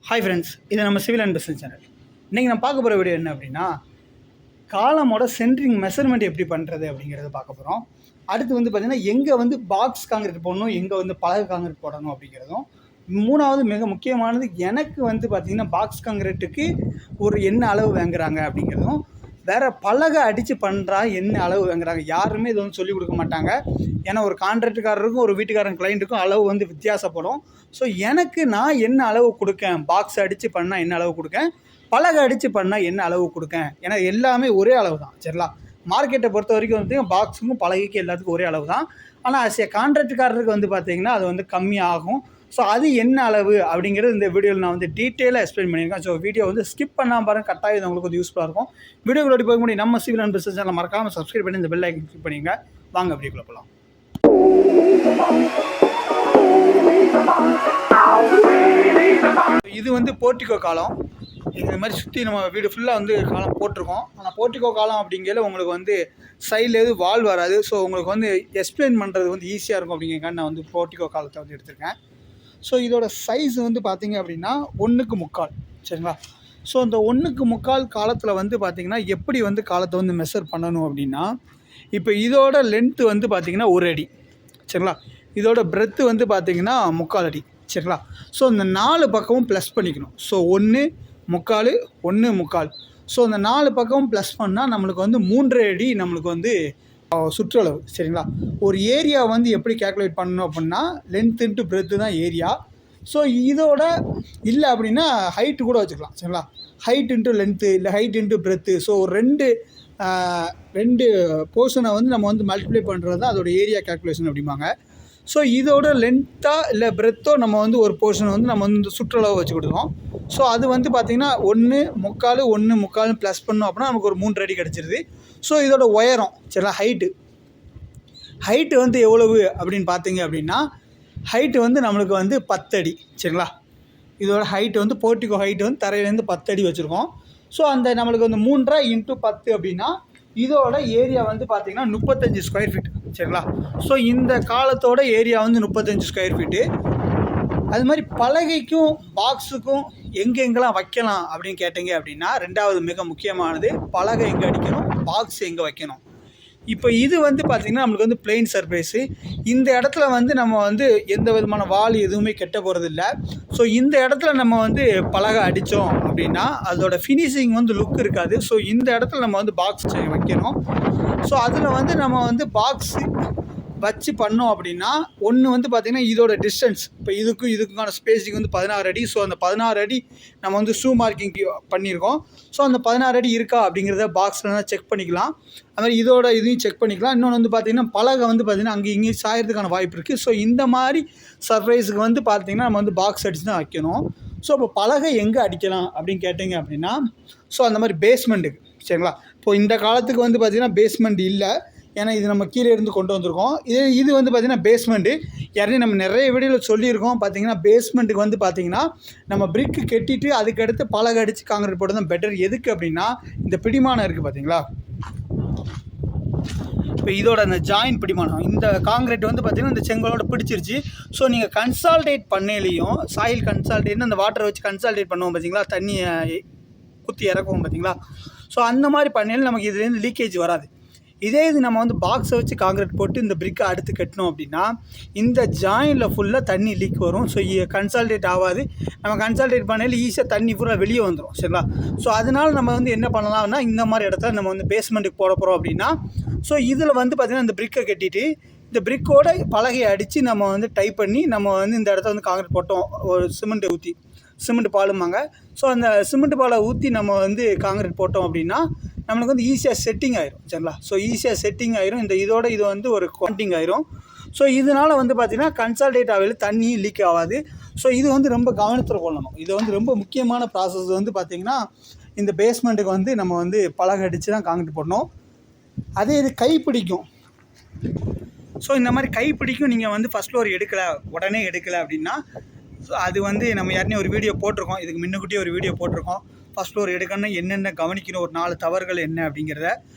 Hi friends, இது நம்ம civil and business channel. இன்றைக்கி நான் பார்க்க போகிற வீடியோ என்ன அப்படின்னா, காலமோட சென்ட்ரிங் மெஷர்மெண்ட் எப்படி பண்ணுறது அப்படிங்கிறத பார்க்க போகிறோம். அடுத்து பார்த்திங்கன்னா எங்கே பாக்ஸ் காங்கிரீட் போடணும், எங்கே பலகை காங்கிரீட் போடணும் அப்படிங்கிறதும். மூணாவது மிக முக்கியமானது, எனக்கு பார்த்திங்கன்னா பாக்ஸ் காங்கிரீட்டுக்கு ஒரு என்ன அளவு வாங்குறாங்க அப்படிங்கிறதும், வேறு பலகை அடித்து பண்ணுறா என்ன அளவு வாங்குறாங்க, யாருமே இது சொல்லிக் கொடுக்க மாட்டாங்க. ஏன்னா ஒரு கான்ட்ராக்டுக்காரருக்கும் ஒரு வீட்டுக்காரன் கிளைண்ட்டுக்கும் அளவு வித்தியாசப்படும். ஸோ எனக்கு நான் என்ன அளவு கொடுக்கேன், பாக்ஸ் அடித்து பண்ணால் என்ன அளவு கொடுக்கேன், பலகை அடித்து பண்ணால் என்ன அளவு கொடுக்கேன், ஏன்னா எல்லாமே ஒரே அளவு தான். சரிங்களா? மார்க்கெட்டை பொறுத்த வரைக்கும் பாக்ஸுக்கும் பலகைக்கும் எல்லாத்துக்கும் ஒரே அளவு தான். ஆனால் ஆஸ் கான்ட்ராக்டுக்காரருக்கு பார்த்திங்கன்னா அது கம்மியாகும். ஸோ அது என்ன அளவு அப்படிங்கிறது இந்த வீடியோவில் நான் டீட்டெயிலாக எக்ஸ்பிளைன் பண்ணியிருக்கேன். ஸோ வீடியோ ஸ்கிப் பண்ணாமல் பாருங்கள், கட்டாயம் இது உங்களுக்கு யூஸ்ஃபுல்லாக இருக்கும். வீடியோக்குள்ளே போக முடியும். நம்ம சிவில் அண்ட் பிஸ்னஸ் சேனலை மறக்காமல் சப்ஸ்கிரைப் பண்ணி இந்த பெல் ஐக்கன் கிளிக் பண்ணிங்க. வாங்க வீடியோக்குள்ளே போகலாம். இது போர்ட்டிகோ காலம். இந்த மாதிரி சுற்றி நம்ம வீடு ஃபுல்லாக காலம் போட்டிருக்கோம். ஆனால் போர்ட்டிகோ காலம் அப்படிங்கிற உங்களுக்கு சைடில் எதுவும் வால் வராது. ஸோ உங்களுக்கு எக்ஸ்பிளைன் பண்ணுறது ஈஸியாக இருக்கும் அப்படிங்கிறக்காக நான் போர்ட்டிகோ காலத்தை எடுத்திருக்கேன். ஸோ இதோட சைஸ் பார்த்திங்க அப்படின்னா 1:3. சரிங்களா? ஸோ இந்த 1:3 காலத்தில் பார்த்திங்கன்னா எப்படி காலத்தை மெஷர் பண்ணணும் அப்படின்னா, இப்போ இதோட லென்த்து பார்த்திங்கன்னா 1 அடி. சரிங்களா? இதோட பிரெத்து பார்த்திங்கன்னா 3/4 அடி. சரிங்களா? ஸோ இந்த 4 பக்கமும் ப்ளஸ் பண்ணிக்கணும். ஸோ 1/3 1/3. ஸோ இந்த 4 பக்கமும் ப்ளஸ் பண்ணால் நம்மளுக்கு 3.5 அடி நம்மளுக்கு சுற்றளவு. சரிங்களா? ஒரு ஏரியா எப்படி கேல்குலேட் பண்ணணும் அப்படின்னா, லென்த் இன்ட்டு பிரெத்து தான் ஏரியா. ஸோ இதோட இல்லை அப்படின்னா ஹைட்டு கூட வச்சுக்கலாம். சரிங்களா? ஹைட் இன்ட்டு லென்த்து இல்லை ஹைட் இன்ட்டு பிரெத்து. ஸோ ரெண்டு போர்ஷனை நம்ம மல்டிப்ளை பண்ணுறது தான் அதோட ஏரியா கேல்குலேஷன் அப்படிம்பாங்க. ஸோ இதோட லென்த்தாக இல்லை பிரெத்தோ நம்ம ஒரு போர்ஷன் நம்ம சுற்றளவு வச்சு கொடுக்குறோம். ஸோ அது பார்த்திங்கன்னா 1/3 1/3 ப்ளஸ் பண்ணோம் அப்படின்னா நமக்கு ஒரு 3 அடி கிடச்சிருது. ஸோ இதோட உயரம், சரிங்களா, ஹைட்டு எவ்வளவு அப்படின்னு பார்த்தீங்க அப்படின்னா, ஹைட்டு நம்மளுக்கு 10 அடி. சரிங்களா? இதோட ஹைட்டு போர்ட்டிகோ ஹைட்டு தரையிலேருந்து 10 அடி வச்சுருக்கோம். ஸோ அந்த நம்மளுக்கு 3 × 10 அப்படின்னா இதோட ஏரியா பார்த்திங்கன்னா 35 ஸ்கொயர் ஃபீட். சரிங்களா? ஸோ இந்த காலத்தோட ஏரியா 35 ஸ்கொயர் ஃபீட்டு. அது மாதிரி பலகைக்கும் பாக்ஸுக்கும் எங்கெங்கெல்லாம் வைக்கலாம் அப்படின்னு கேட்டிங்க அப்படின்னா, ரெண்டாவது மிக முக்கியமானது, பலகை எங்கே அடிக்கணும், பாக்ஸ் எங்கே வைக்கணும். இப்போ இது பார்த்திங்கன்னா நம்மளுக்கு பிளெயின் சர்ஃபேஸு. இந்த இடத்துல நம்ம எந்த விதமான வால் எதுவுமே கெட்ட போகிறது இல்லை. ஸோ இந்த இடத்துல நம்ம பலகை அடித்தோம் அப்படின்னா அதோட ஃபினிஷிங் லுக் இருக்காது. ஸோ இந்த இடத்துல நம்ம பாக்ஸ் வைக்கணும். ஸோ அதில் நம்ம பாக்ஸு வச்சு பண்ணோம் அப்படின்னா, ஒன்று பார்த்திங்கன்னா இதோட டிஸ்டன்ஸ், இப்போ இதுக்கான ஸ்பேஸிங் 16 அடி. ஸோ அந்த 16 அடி நம்ம ஷூ மார்க்கிங் பண்ணியிருக்கோம். ஸோ அந்த 16 அடி இருக்கா அப்படிங்கிறத பாக்ஸில் செக் பண்ணிக்கலாம். அது மாதிரி இதோட இதையும் செக் பண்ணிக்கலாம். இன்னொன்று பார்த்திங்கன்னா பலகை பார்த்திங்கன்னா அங்கே இங்கேயும் சாயறதுக்கான வாய்ப்பு இருக்குது. ஸோ இந்த மாதிரி சர்ப்ரைஸுக்கு பார்த்திங்கன்னா நம்ம பாக்ஸ் அடித்து தான் வைக்கணும். ஸோ இப்போ பலகை எங்கே அடிக்கலாம் அப்படின்னு கேட்டிங்க அப்படின்னா, ஸோ அந்த மாதிரி பேஸ்மெண்ட்டுக்கு. சரிங்களா? இப்போது இந்த காலத்துக்கு பார்த்திங்கன்னா பேஸ்மெண்ட் இல்லை. ஏன்னா இது நம்ம கீழே இருந்து கொண்டு வந்திருக்கோம். இது பார்த்திங்கன்னா பேஸ்மெண்ட்டு. யாரையும் நம்ம நிறைய வீடியோவில் சொல்லியிருக்கோம். பார்த்திங்கன்னா பேஸ்மெண்ட்டுக்கு பார்த்திங்கன்னா நம்ம பிரிக்கு கட்டிட்டு அதுக்கடுத்து பலகை அடித்து காங்கிரீட் போட்டு தான் பெட்டர். எதுக்கு அப்படின்னா, இந்த பிடிமானம் இருக்குது பார்த்திங்களா, இப்போ இதோட அந்த ஜாயின் பிடிமானம், இந்த காங்கிரீட் பார்த்திங்கன்னா இந்த செங்கலோட பிடிச்சிருச்சு. ஸோ நீங்கள் கன்சால்டேட் பண்ணலையும், சாயில் கன்சால்டேட்னு அந்த வாட்டரை வச்சு கன்சால்டேட் பண்ணுவோம் பார்த்திங்களா, தண்ணியை குத்தி இறக்குவோம் பார்த்திங்களா. ஸோ அந்த மாதிரி பண்ணையில் நமக்கு இதுலேருந்து லீக்கேஜ் வராது. இதே இது நம்ம பாக்ஸை வச்சு காங்கிரீட் போட்டு இந்த பிரிக்கை அடுத்து கட்டினோம் அப்படின்னா இந்த ஜாயினில் ஃபுல்லாக தண்ணி லீக் வரும். ஸோ கன்சால்டேட் ஆகாது. நம்ம கன்சால்டேட் பண்ணையில் ஈஸியாக தண்ணி ஃபுல்லாக வெளியே வந்துடும். சரிங்களா? ஸோ அதனால் நம்ம என்ன பண்ணலாம்னா, இந்த மாதிரி இடத்துல நம்ம பேஸ்மெண்ட்டுக்கு போட போகிறோம் அப்படின்னா, ஸோ இதில் பார்த்திங்கன்னா இந்த பிரிக்கை கட்டிட்டு இந்த பிரிக்கோட பலகையை அடித்து நம்ம டைப் பண்ணி நம்ம இந்த இடத்த காங்கிரீட் போட்டோம். ஒரு சிமெண்ட்டை ஊற்றி, சிமெண்ட் பாலுமாங்க. ஸோ அந்த சிமெண்ட் பாலை ஊற்றி நம்ம காங்கிரீட் போட்டோம் அப்படின்னா நம்மளுக்கு ஈஸியாக செட்டிங் ஆயிரும். சரிங்களா? ஸோ ஈஸியாக செட்டிங் ஆயிரும். இதோட இது ஒரு குவாண்டிங் ஆயிரும். ஸோ இதனால் பார்த்திங்கன்னா கன்சால்டேட் ஆகல, தண்ணி லீக் ஆகாது. ஸோ இது ரொம்ப கவனத்தில் கொள்ளணும். இது ரொம்ப முக்கியமான ப்ராசஸ் பார்த்திங்கன்னா, இந்த பேஸ்மெண்ட்டுக்கு நம்ம பலகை அடித்து தான் காங்கிரீட் போடணும். அதே இது கைப்பிடிக்கும். ஸோ இந்த மாதிரி கைப்பிடிக்கும். நீங்கள் ஃபஸ்ட் ஃப்ளோர் உடனே எடுக்கலை அப்படின்னா, ஸோ அது நம்ம யாருனே ஒரு வீடியோ போட்டிருக்கோம். இதுக்கு முன்னுக்கூட்டியே ஒரு வீடியோ போட்டிருக்கோம். ஃபஸ்ட் ஃப்ளோர் எடுக்கணும்னா என்னென்ன கவனிக்கணும், ஒரு 4 தவறுகள் என்ன அப்படிங்கிறத.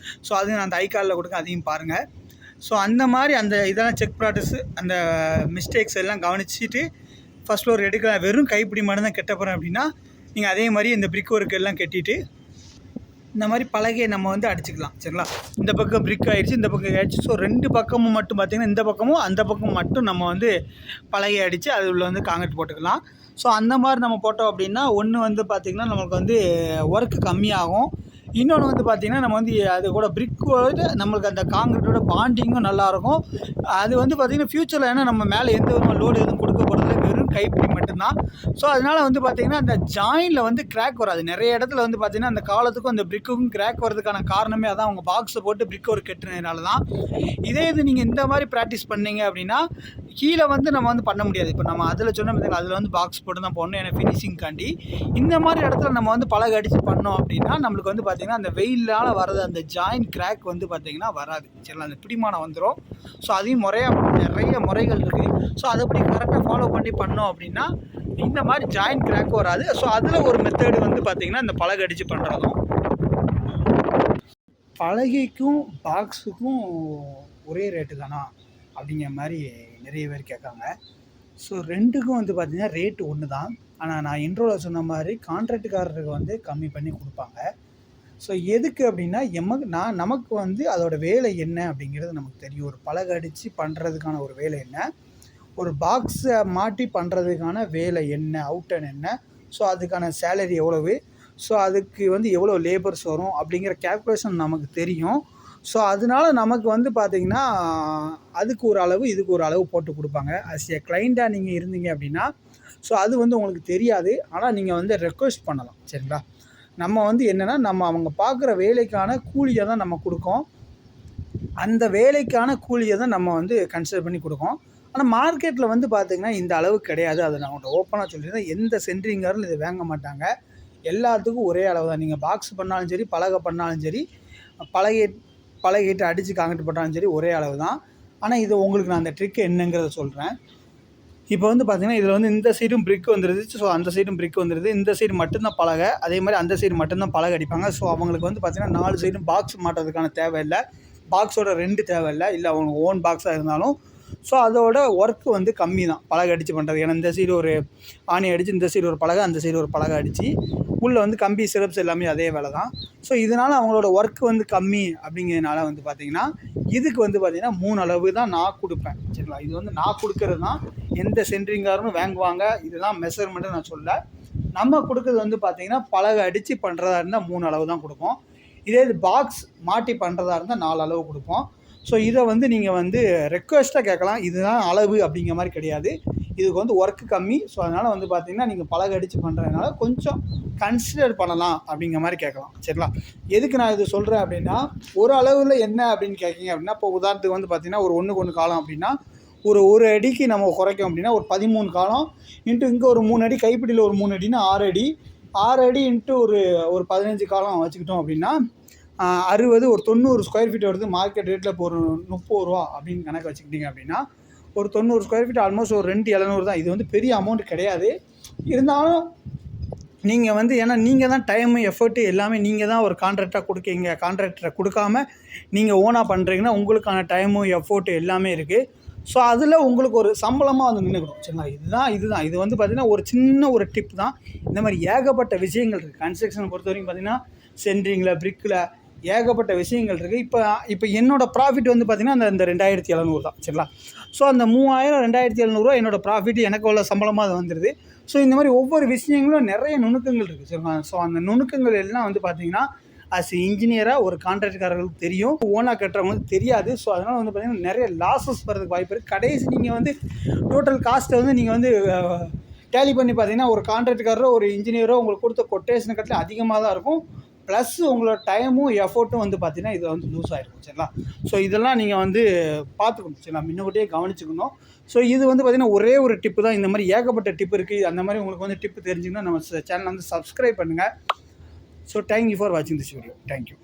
ஸோ அது நான் அந்த ஐகாலில் கொடுக்க, அதையும் பாருங்கள். ஸோ அந்த மாதிரி அந்த இதெல்லாம் செக் ப்ராசஸ், அந்த மிஸ்டேக்ஸ் எல்லாம் கவனிச்சுட்டு ஃபஸ்ட் ஃப்ளோர் எடுக்கலாம், வெறும் கைப்பிடி மட்டும் தான் கட்ட போகிறேன் அப்படின்னா நீங்கள் அதே மாதிரி இந்த பிரிக் ஒர்க் எல்லாம் கட்டிட்டு இந்த மாதிரி பலகையை நம்ம வந்து அடிச்சுக்கலாம். சரிங்களா, இந்த பக்கம் பிரிக் ஆகிடுச்சு, இந்த பக்கம் ஆகிடுச்சு. ஸோ 2 பக்கமும் மட்டும் பார்த்திங்கன்னா இந்த பக்கமும் அந்த பக்கம் மட்டும் நம்ம வந்து பலகையை அடித்து அது உள்ள வந்து காங்கிரீட் போட்டுக்கலாம். ஸோ அந்த மாதிரி நம்ம போட்டோம் அப்படின்னா ஒன்று வந்து பார்த்திங்கன்னா நமக்கு வந்து ஒர்க்கு கம்மியாகும். இன்னொன்று வந்து பார்த்திங்கன்னா நம்ம வந்து அது கூட பிரிக்கோடு நம்மளுக்கு அந்த காங்கிரீட்டோட பாண்டிங்கும் நல்லாயிருக்கும். அது வந்து பார்த்திங்கன்னா ஃப்யூச்சரில் ஏன்னா நம்ம மேலே எந்த விதமான லோடு எதுவும் கொடுக்க போகிறதில்ல, வெறும் கைப்பிடி மட்டும்தான். ஸோ அதனால் வந்து பார்த்திங்கன்னா அந்த ஜாயினில் வந்து கிராக் வராது. நிறைய இடத்துல வந்து பார்த்திங்கன்னா அந்த காலத்துக்கும் அந்த பிரிக்குக்கும் கிராக் வரதுக்கான காரணமே அதான், அவங்க பாக்ஸை போட்டு பிரிக் ஒர்க் கட்டுறதுனால தான். இதே இது நீங்கள் இந்த மாதிரி ப்ராக்டிஸ் பண்ணீங்க அப்படின்னா கீழே வந்து நம்ம வந்து பண்ண முடியாது. இப்போ நம்ம அதில் சொன்ன மாதிரி அதில் வந்து பாக்ஸ் போட்டு தான் போடணும், ஏன்னா ஃபினிஷிங்காண்டி. இந்த மாதிரி இடத்துல நம்ம வந்து பலகை அடித்து பண்ணோம் அப்படின்னா நம்மளுக்கு வந்து பார்த்திங்கன்னா அந்த வெயிலால் வரது அந்த ஜாயின் கிராக் வந்து பார்த்திங்கன்னா வராது. சரிங்களா, அந்த பிடிமானம் வந்துடும். ஸோ அதையும் நிறைய முறைகள் இருக்குது. ஸோ அதைப்படி கரெக்டாக ஃபாலோ பண்ணோம் அப்படின்னா இந்த மாதிரி ஜாயின் கிராக் வராது. ஸோ அதில் ஒரு மெத்தடு வந்து பார்த்திங்கன்னா இந்த பலகை அடித்து பண்ணுறதும். பலகைக்கும் பாக்ஸுக்கும் ஒரே ரேட்டு தானா அப்படிங்கிற மாதிரி நிறைய பேர் கேட்காங்க. ஸோ 2க்கும் வந்து பார்த்திங்கன்னா ரேட்டு ஒன்று தான். ஆனால் நான் இன்ட்ரோவில் சொன்ன மாதிரி கான்ட்ராக்டுக்காரருக்கு வந்து கம்மி பண்ணி கொடுப்பாங்க. ஸோ எதுக்கு அப்படின்னா நமக்கு வந்து அதோட வேலை என்ன அப்படிங்கிறது நமக்கு தெரியும். ஒரு பலகை அடித்து பண்ணுறதுக்கான ஒரு வேலை என்ன, ஒரு பாக்ஸை மாட்டி பண்ணுறதுக்கான வேலை என்ன, அவுட்டன் என்ன, ஸோ அதுக்கான சேலரி எவ்வளவு, ஸோ அதுக்கு வந்து எவ்வளோ லேபர்ஸ் வரும் அப்படிங்கிற கேல்குலேஷன் நமக்கு தெரியும். ஸோ அதனால நமக்கு வந்து பார்த்திங்கன்னா அதுக்கு ஒரு அளவு இதுக்கு ஒரு அளவு போட்டு கொடுப்பாங்க. அஸ் எ கிளைண்ட்டாக நீங்கள் இருந்தீங்க அப்படின்னா ஸோ அது வந்து உங்களுக்கு தெரியாது. ஆனால் நீங்கள் வந்து ரெக்வெஸ்ட் பண்ணலாம். சரிங்களா, நம்ம வந்து என்னென்னா நம்ம அவங்க பார்க்குற வேலைக்கான கூலியை தான் நம்ம கொடுக்கோம். அந்த வேலைக்கான கூலியை தான் நம்ம வந்து கன்சிடர் பண்ணி கொடுக்கோம். ஆனால் மார்க்கெட்டில் வந்து பார்த்திங்கன்னா இந்த அளவு கிடையாது. அதை நான் உங்கள்கிட்ட ஓப்பனாக சொல்லியிருந்தேன். எந்த சென்ட்ரிங்காரும் இதை வாங்க மாட்டாங்க. எல்லாத்துக்கும் ஒரே அளவு தான். நீங்கள் பாக்ஸ் பண்ணாலும் சரி, பலகை பண்ணாலும் சரி, பலகையிட்டு அடித்து காங்கிரீட் போட்டாலும் சரி, ஒரே அளவு தான். ஆனால் இது உங்களுக்கு நான் அந்த ட்ரிக் என்னங்கிறத சொல்கிறேன். இப்போ வந்து பார்த்திங்கன்னா இதில் வந்து இந்த சைடும் பிரிக் வந்துடுது, ஸோ அந்த சைடும் பிரிக் வந்துடுது. இந்த சைடு மட்டும்தான் பலகை, அதே மாதிரி அந்த சைடு மட்டும்தான் பலகை அடிப்பாங்க. ஸோ அவங்களுக்கு வந்து பார்த்திங்கன்னா 4 சைடும் பாக்ஸ் மாட்டுறதுக்கான தேவையில்லை, பாக்ஸோட 2 தேவையில்லை, இல்லை அவங்க ஓன் பாக்ஸாக இருந்தாலும். ஸோ அதோட ஒர்க்கு வந்து கம்மி தான் பலகை அடித்து பண்ணுறது. ஏன்னா இந்த சைடு ஒரு ஆணி அடித்து, இந்த சைடு ஒரு பலகை, அந்த சைடு ஒரு பலகை அடித்து, உள்ளே வந்து கம்பி சிரப்ஸ் எல்லாமே அதே வேலை தான். ஸோ இதனால் அவங்களோட ஒர்க்கு வந்து கம்மி அப்படிங்கிறதுனால வந்து பார்த்திங்கன்னா இதுக்கு வந்து பார்த்திங்கன்னா 3 அளவு தான் நான் கொடுப்பேன். சரிங்களா, இது வந்து நான் கொடுக்கறது தான். எந்த சென்ட்ரிங்காரனும் வாங்குவாங்க, இதுதான் மெஷர்மெண்ட்டு நான் சொல்ல. நம்ம கொடுக்குறது வந்து பார்த்திங்கன்னா பலகை அடித்து பண்ணுறதா இருந்தால் 3 அளவு தான் கொடுப்போம். இதே இது பாக்ஸ் மாட்டி பண்ணுறதா இருந்தால் 4 அளவு கொடுப்போம். ஸோ இதை வந்து நீங்கள் வந்து ரெக்வெஸ்ட்டாக கேட்கலாம். இதுதான் அளவு அப்படிங்கிற மாதிரி கிடையாது. இதுக்கு வந்து ஒர்க்கு கம்மி. ஸோ அதனால் வந்து பார்த்திங்கன்னா நீங்கள் பலகை அடித்து பண்ணுறதுனால கொஞ்சம் கன்சிடர் பண்ணலாம் அப்படிங்கிற மாதிரி கேட்கலாம். சரிங்களா, எதுக்கு நான் இது சொல்கிறேன் அப்படின்னா ஒரு அளவில் என்ன அப்படின்னு கேட்கிங்க அப்படின்னா, இப்போ உதாரணத்துக்கு வந்து பார்த்திங்கன்னா ஒரு 1க்கு 1 காலம் அப்படின்னா ஒரு அடிக்கு நம்ம குறைக்கும் அப்படின்னா ஒரு 13 காலம் இன்ட்டு இங்கே ஒரு 3 அடி, கைப்பிடியில் ஒரு 3 அடினா 6 அடி, 6 அடி இன்ட்டு ஒரு 15 காலம் வச்சுக்கிட்டோம் அப்படின்னா 60, ஒரு 90 ஸ்கொயர் ஃபீட் வருது. மார்க்கெட் ரேட்டில் இப்போ ஒரு 30 ரூபா அப்படின்னு கணக்கு வச்சுக்கிட்டிங்க அப்படின்னா ஒரு 90 ஸ்கொயர் ஃபீட் ஆல்மோஸ்ட் ஒரு 2,700 தான். இது வந்து பெரிய அமௌண்ட் கிடையாது. இருந்தாலும் நீங்கள் வந்து ஏன்னா நீங்கள் தான் டைமு எஃபர்ட்டு எல்லாமே நீங்கள் தான் ஒரு கான்ட்ராக்டாக கொடுக்கீங்க. கான்ட்ராக்டரை கொடுக்காம நீங்கள் ஓனாக பண்ணுறீங்கன்னா உங்களுக்கான டைமு எஃபோர்ட்டு எல்லாமே இருக்குது. ஸோ அதில் உங்களுக்கு ஒரு சம்பளமாக வந்து நின்றுக்கணும். சரிங்களா, இதுதான் இது வந்து பார்த்திங்கன்னா ஒரு சின்ன ஒரு டிப் தான். இந்த மாதிரி ஏகப்பட்ட விஷயங்கள் இருக்குது. கன்ஸ்ட்ரக்ஷனை பொறுத்த வரைக்கும் பார்த்திங்கன்னா சென்ட்ரிங்கில், பிரிக்கில் ஏகப்பட்ட விஷயங்கள் இருக்குது. இப்போ என்னோடய ப்ராஃபிட் வந்து பார்த்திங்கன்னா அந்த 2,700 தான். சரிங்களா, ஸோ அந்த 3000 2,700 என்னோடய ப்ராஃபிட் எனக்கு உள்ள சம்பளமாக அது வந்துடுது. ஸோ இந்த மாதிரி ஒவ்வொரு விஷயங்களும் நிறைய நுணுக்கங்கள் இருக்குது. சரிங்களா, ஸோ அந்த நுணுக்கங்கள் எல்லாம் வந்து பார்த்திங்கன்னா அஸ் இன்ஜினியராக ஒரு கான்ட்ராக்ட்காரர்களுக்கு தெரியும், ஓனாக கட்டுறவங்களுக்கு தெரியாது. ஸோ அதனால் வந்து பார்த்திங்கன்னா நிறைய லாஸஸ் வரதுக்கு வாய்ப்பு இருக்குது. கடைசி நீங்கள் வந்து டோட்டல் காஸ்ட்டை வந்து நீங்கள் வந்து டேலி பண்ணி பார்த்தீங்கன்னா ஒரு கான்ட்ராக்ட்காரரோ ஒரு இன்ஜினியரோ உங்களுக்கு கொடுத்த கொட்டேஷன் கட்டில் அதிகமாக தான் இருக்கும். ப்ளஸ் உங்களோட டைமும் எஃபோர்ட்டும் வந்து பார்த்திங்கன்னா இதில் வந்து லூஸ் ஆகிருக்கும். சரிங்களா, ஸோ இதெல்லாம் நீங்கள் வந்து பார்த்துக்கணும். சரிங்களா, முன்னக்கூட்டியே கவனிச்சுக்கணும். ஸோ இது வந்து பார்த்திங்கன்னா ஒரே ஒரு டிப்பு தான். இந்த மாதிரி ஏகப்பட்ட டிப்பு இருக்குது. அந்த மாதிரி உங்களுக்கு வந்து டிப்பு தெரிஞ்சுங்கன்னா நம்ம சேனலை வந்து சப்ஸ்கிரைப் பண்ணுங்கள். ஸோ தேங்க்யூ ஃபார் வாட்சிங் திஸ் வீடியோ. தேங்க்யூ.